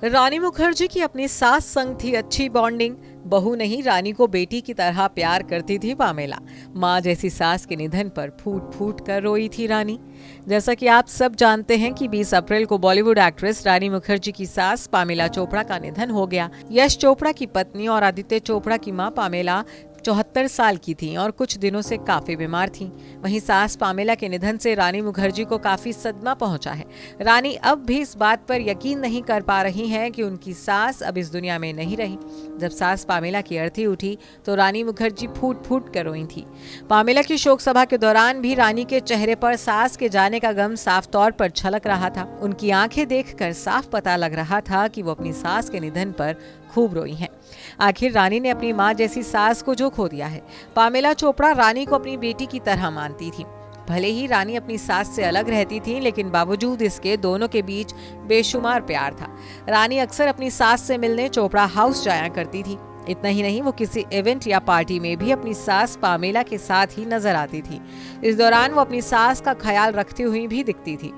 रानी मुखर्जी की अपनी सास संग थी अच्छी बॉन्डिंग। बहू नहीं, रानी को बेटी की तरह प्यार करती थी पामेला। माँ जैसी सास के निधन पर फूट फूट कर रोई थी रानी। जैसा कि आप सब जानते हैं कि 20 अप्रैल को बॉलीवुड एक्ट्रेस रानी मुखर्जी की सास पामेला चोपड़ा का निधन हो गया। यश चोपड़ा की पत्नी और आदित्य चोपड़ा की मां पामेला 74 साल की थी और कुछ दिनों से काफी बीमार थी। वहीं सास पामेला के निधन से रानी मुखर्जी को काफी सदमा पहुंचा है। रानी अब भी इस बात पर यकीन नहीं कर पा रही हैं कि उनकी सास अब इस दुनिया में नहीं रही। जब सास पामेला की अर्थी उठी तो रानी मुखर्जी फूट फूट कर रोई थी। पामेला की शोक सभा के दौरान भी रानी के चेहरे पर सास के जाने का गम साफ तौर पर झलक रहा था। उनकी आंखें देखकर साफ पता लग रहा था कि वो अपनी सास के निधन पर खूब रोई हैं। आखिर रानी ने अपनी मां जैसी सास को जो खो दिया है। पामेला चोपड़ा रानी को अपनी बेटी की तरह मानती थी। भले ही रानी अपनी सास से अलग रहती थी, लेकिन बावजूद इसके दोनों के बीच बेशुमार प्यार था। रानी अक्सर अपनी सास से मिलने चोपड़ा हाउस जाया करती थी। इतना ही नहीं, वो किसी इवेंट या पार्टी में भी अपनी सास पामेला के साथ ही नजर आती थी। इस दौरान वो अपनी सास का ख्याल रखती हुई भी दिखती थी।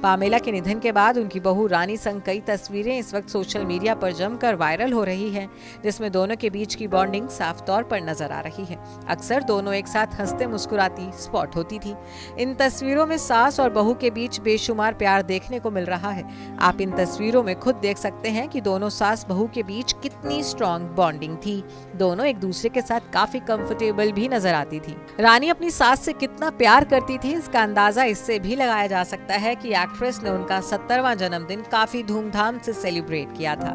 पामेला के निधन के बाद उनकी बहू रानी संग कई तस्वीरें इस वक्त सोशल मीडिया पर जमकर वायरल हो रही हैं, जिसमें दोनों के बीच की बॉन्डिंग साफ तौर पर नजर आ रही है। अक्सर दोनों एक साथ हंसते मुस्कुराती स्पॉट होती थी। इन तस्वीरों में सास और बहू के बीच बेशुमार प्यार देखने को मिल रहा है। आप इन तस्वीरों में खुद देख सकते हैं कि दोनों सास बहू के बीच कितनी स्ट्रॉन्ग बॉन्डिंग थी। दोनों एक दूसरे के साथ काफी कंफर्टेबल भी नजर आती थी। रानी अपनी सास से कितना प्यार करती थी, इसका अंदाजा इससे भी लगाया जा सकता है कि एक्ट्रेस ने उनका 70वां जन्मदिन काफी धूमधाम से सेलिब्रेट किया था।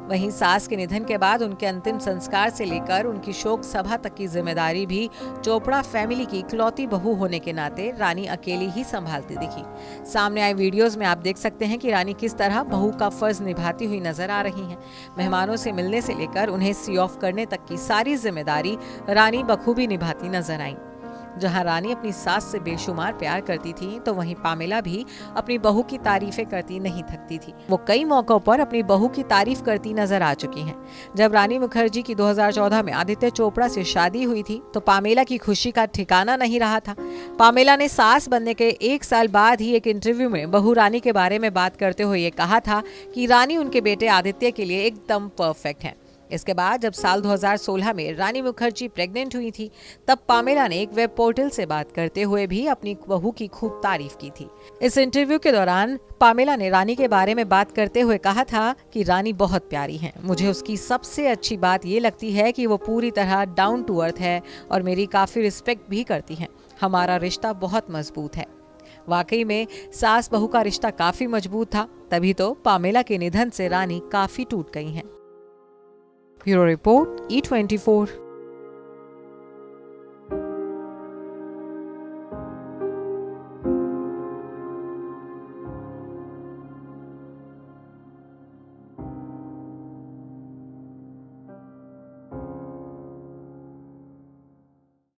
वहीं सास के निधन के बाद उनके अंतिम संस्कार से लेकर उनकी शोक सभा तक की जिम्मेदारी भी चोपड़ा फैमिली की इकलौती बहू होने के नाते रानी अकेली ही संभालती दिखी। सामने आए वीडियोस में आप देख सकते हैं कि रानी किस तरह बहू का फर्ज निभाती हुई नजर आ रही हैं। मेहमानों से मिलने से लेकर उन्हें सी ऑफ करने तक की सारी जिम्मेदारी रानी बखूबी निभाती नजर आई। जहां रानी अपनी सास से बेशुमार प्यार करती थी, तो वहीं पामेला भी अपनी बहू की तारीफें करती नहीं थकती थी। वो कई मौकों पर अपनी बहू की तारीफ करती नजर आ चुकी हैं। जब रानी मुखर्जी की 2014 में आदित्य चोपड़ा से शादी हुई थी, तो पामेला की खुशी का ठिकाना नहीं रहा था। पामेला ने सास बनने के 1 साल बाद ही एक इंटरव्यू में बहू रानी के बारे में बात करते हुए ये कहा था कि रानी उनके बेटे आदित्य के लिए एकदम परफेक्ट है। इसके बाद जब साल 2016 में रानी मुखर्जी प्रेग्नेंट हुई थी, तब पामेला ने एक वेब पोर्टल से बात करते हुए भी अपनी बहू की खूब तारीफ की थी। इस इंटरव्यू के दौरान पामेला ने रानी के बारे में बात करते हुए कहा था कि रानी बहुत प्यारी हैं। मुझे उसकी सबसे अच्छी बात ये लगती है कि वो पूरी तरह डाउन टू अर्थ है और मेरी काफी रिस्पेक्ट भी करती हैं। हमारा रिश्ता बहुत मजबूत है। वाकई में सास बहू का रिश्ता काफी मजबूत था, तभी तो पामेला के निधन से रानी काफी टूट गई हैं। Bureau report E24।